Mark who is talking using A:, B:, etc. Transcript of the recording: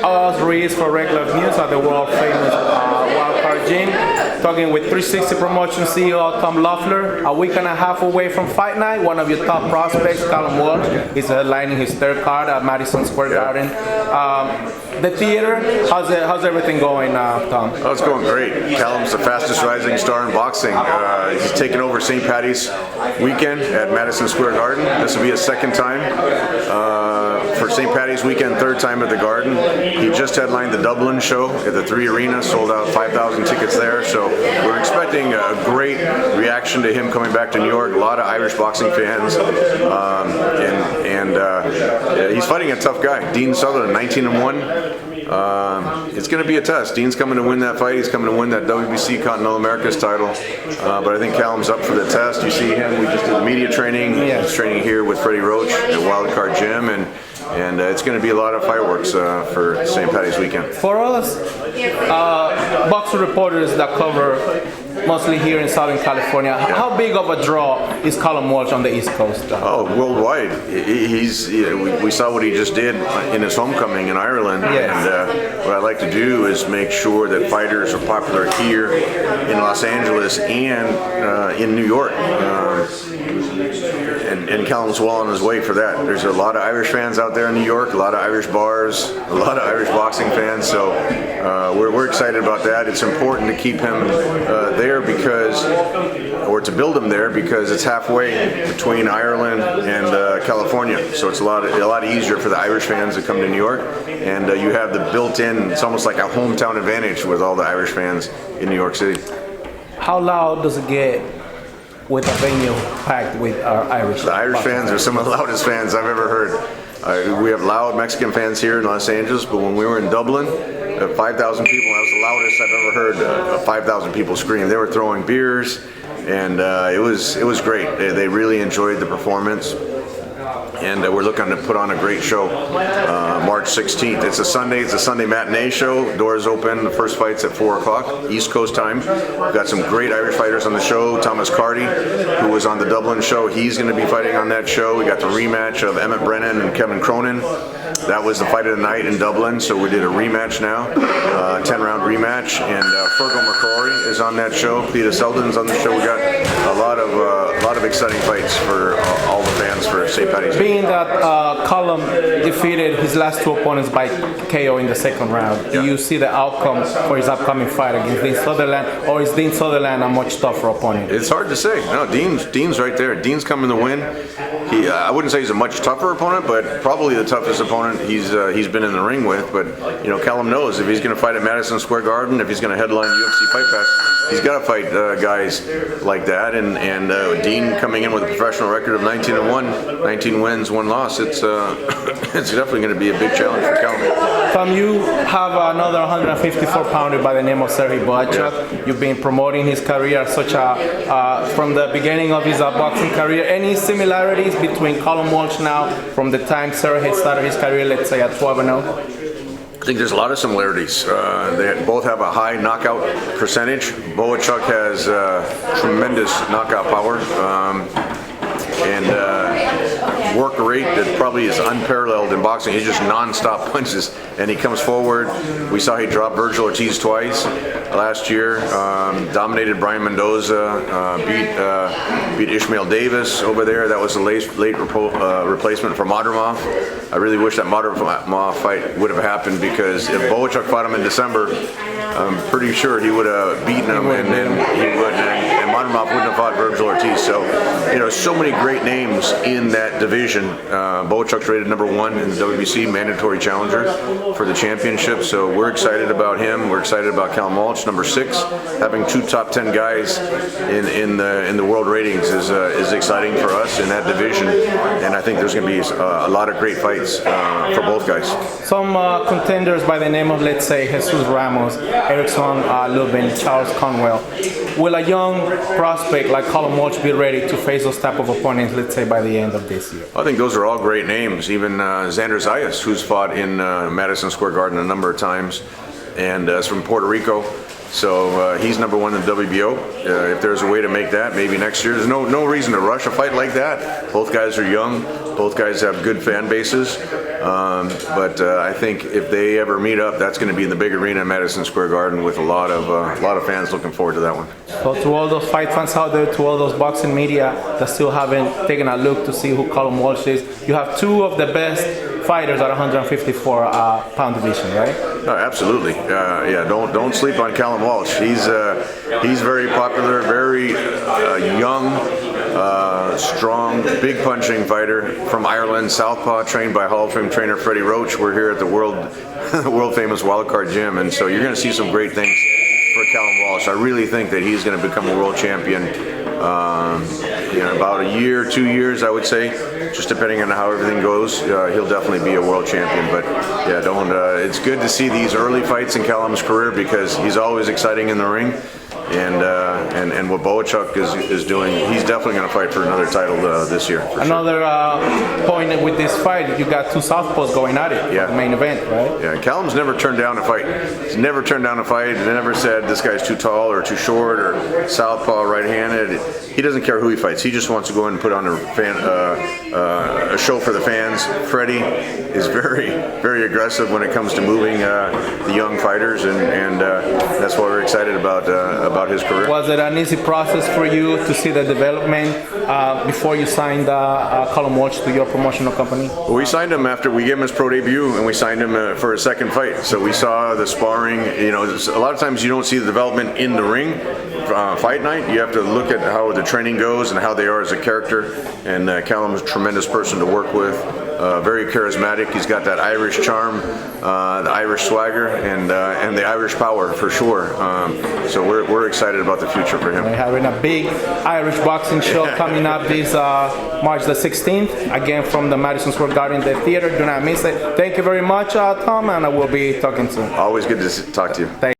A: Oz Ruiz for Regular News at the world famous Wildcard Gym. Talking with 360 Promotion CEO Tom Loeffler. A week and a half away from fight night, one of your top prospects, Callum Walsh, is headlining his third card at Madison Square Garden. The theater, how's everything going, Tom?
B: Oh, it's going great. Callum's the fastest rising star in boxing. He's taken over St. Patty's weekend at Madison Square Garden. This will be his second time for St. Patty's weekend, third time at the Garden. He just headlined the Dublin show at the 3 Arena, sold out 5,000 tickets there. So we're expecting a great reaction to him coming back to New York. A lot of Irish boxing fans, and he's fighting a tough guy, Dean Sutherland, 19-1. It's going to be a test. Dean's coming to win that fight. He's coming to win that WBC Continental Americas title. But I think Callum's up for the test. You see him. We just did the media training. He's training here with Freddie Roach at Wildcard Gym, and it's going to be a lot of fireworks for St. Patty's weekend.
A: For us, boxing reporters that cover mostly here in Southern California, how big of a draw is Callum Walsh on the East Coast?
B: Oh, worldwide. We saw what he just did in his homecoming in Ireland, and what I like to do is make sure that fighters are popular here in Los Angeles and in New York. And Callum's well on his way for that. There's a lot of Irish fans out there in New York, a lot of Irish bars, a lot of Irish boxing fans, so we're excited about that. It's important to keep him there or to build him there, because it's halfway between Ireland and California, so it's a lot easier for the Irish fans to come to New York, and you have the built-in, it's almost like a hometown advantage with all the Irish fans in New York City.
A: How loud does it get with a venue packed with our Irish?
B: The Irish fans are some of the loudest fans I've ever heard. We have loud Mexican fans here in Los Angeles, but when we were in Dublin, 5,000 people, that was the loudest I've ever heard 5,000 people scream. They were throwing beers, and it was great. They really enjoyed the performance. And we're looking to put on a great show March 16th. It's a Sunday matinee show. Doors open. The first fight's at 4 o'clock East Coast time. We've got some great Irish fighters on the show. Thomas Carty, who was on the Dublin show, he's going to be fighting on that show. We got the rematch of Emmett Brennan and Kevin Cronin. That was the fight of the night in Dublin, so we did a rematch now, 10-round rematch, and Fergal McCrory is on that show. Peter Selden's on the show. We got a lot of exciting fights for all the fans for St. Patty's.
A: Being that Callum defeated his last two opponents by KO in the second round, do you see the outcome for his upcoming fight against Dean Sutherland, or is Dean Sutherland a much tougher opponent?
B: It's hard to say. No, Dean's right there. Dean's coming to win. I wouldn't say he's a much tougher opponent, but probably the toughest opponent he's been in the ring with. But Callum knows if he's going to fight at Madison Square Garden, if he's going to headline UFC Fight Pass, he's got to fight guys like that. And Dean coming in with a professional record of 19-1, 19 wins, 1 loss. It's definitely going to be a big challenge for Callum.
A: Tom, you have another 154-pounder by the name of Sergey Boychuk. You've been promoting his career from the beginning of his boxing career. Any similarities between Callum Walsh now from the time Sergey started his career, let's say at 12-0?
B: I think there's a lot of similarities. They both have a high knockout percentage. Boychuk has tremendous knockout power. And work rate that probably is unparalleled in boxing. He's just non-stop punches, and he comes forward. We saw he dropped Virgil Ortiz twice last year, dominated Brian Mendoza, beat Ishmael Davis over there. That was a late replacement for Madrimov. I really wish that Madrimov fight would have happened, because if Boychuk fought him in December, I'm pretty sure he would have beaten him, and Madrimov wouldn't have fought Virgil Ortiz. So, so many great names in that division. Boychuk's rated #1 in the WBC, mandatory challenger for the championship. So we're excited about him. We're excited about Callum Walsh, #6. Having 2 top 10 guys in the world ratings is exciting for us in that division. And I think there's going to be a lot of great fights for both guys.
A: Some contenders by the name of, let's say, Jesus Ramos, Erickson Lubin, Charles Conwell. Will a young prospect like Callum Walsh be ready to face those type of opponents, let's say, by the end of this year?
B: I think those are all great names. Even Xander Zayas, who's fought in Madison Square Garden a number of times, and is from Puerto Rico. So he's #1 in the WBO. If there's a way to make that, maybe next year. There's no reason to rush a fight like that. Both guys are young. Both guys have good fan bases. But I think if they ever meet up, that's going to be in the big arena in Madison Square Garden with a lot of fans looking forward to that one.
A: So to all those fight fans out there, to all those boxing media that still haven't taken a look to see who Callum Walsh is, you have two of the best fighters at 154 pound division, right?
B: Absolutely. Yeah. Don't sleep on Callum Walsh. He's very popular, very young, strong, big punching fighter from Ireland, southpaw, trained by Hall of Fame trainer Freddie Roach. We're here at the world famous Wildcard Gym, and so you're going to see some great things for Callum Walsh. I really think that he's going to become a world champion in about a year, 2 years, I would say, just depending on how everything goes. He'll definitely be a world champion. But yeah, it's good to see these early fights in Callum's career because he's always exciting in the ring. And what Boachuk is doing, he's definitely going to fight for another title this year.
A: Another point with this fight, you got two southpaws going at it.
B: Yeah.
A: The main event, right?
B: Yeah, Callum's never turned down a fight. He's never turned down a fight. He never said this guy's too tall or too short or southpaw, right-handed. He doesn't care who he fights. He just wants to go in and put on a show for the fans. Freddie is very, very aggressive when it comes to moving the young fighters, and that's why we're excited about his career.
A: Was it an easy process for you to see the development before you signed Callum Walsh to your promotional company?
B: Well, we signed him after we gave him his pro debut, and we signed him for a second fight. So we saw the sparring. You know, a lot of times you don't see the development in the ring. Fight night, you have to look at how the training goes and how they are as a character. And Callum's a tremendous person to work with. Very charismatic. He's got that Irish charm, the Irish swagger, and the Irish power for sure. So we're excited about the future for him.
A: We're having a big Irish boxing show coming up this March the 16th, again from the Madison Square Garden, the theater. Do not miss it. Thank you very much, Tom, and I will be talking soon.
B: Always good to talk to you.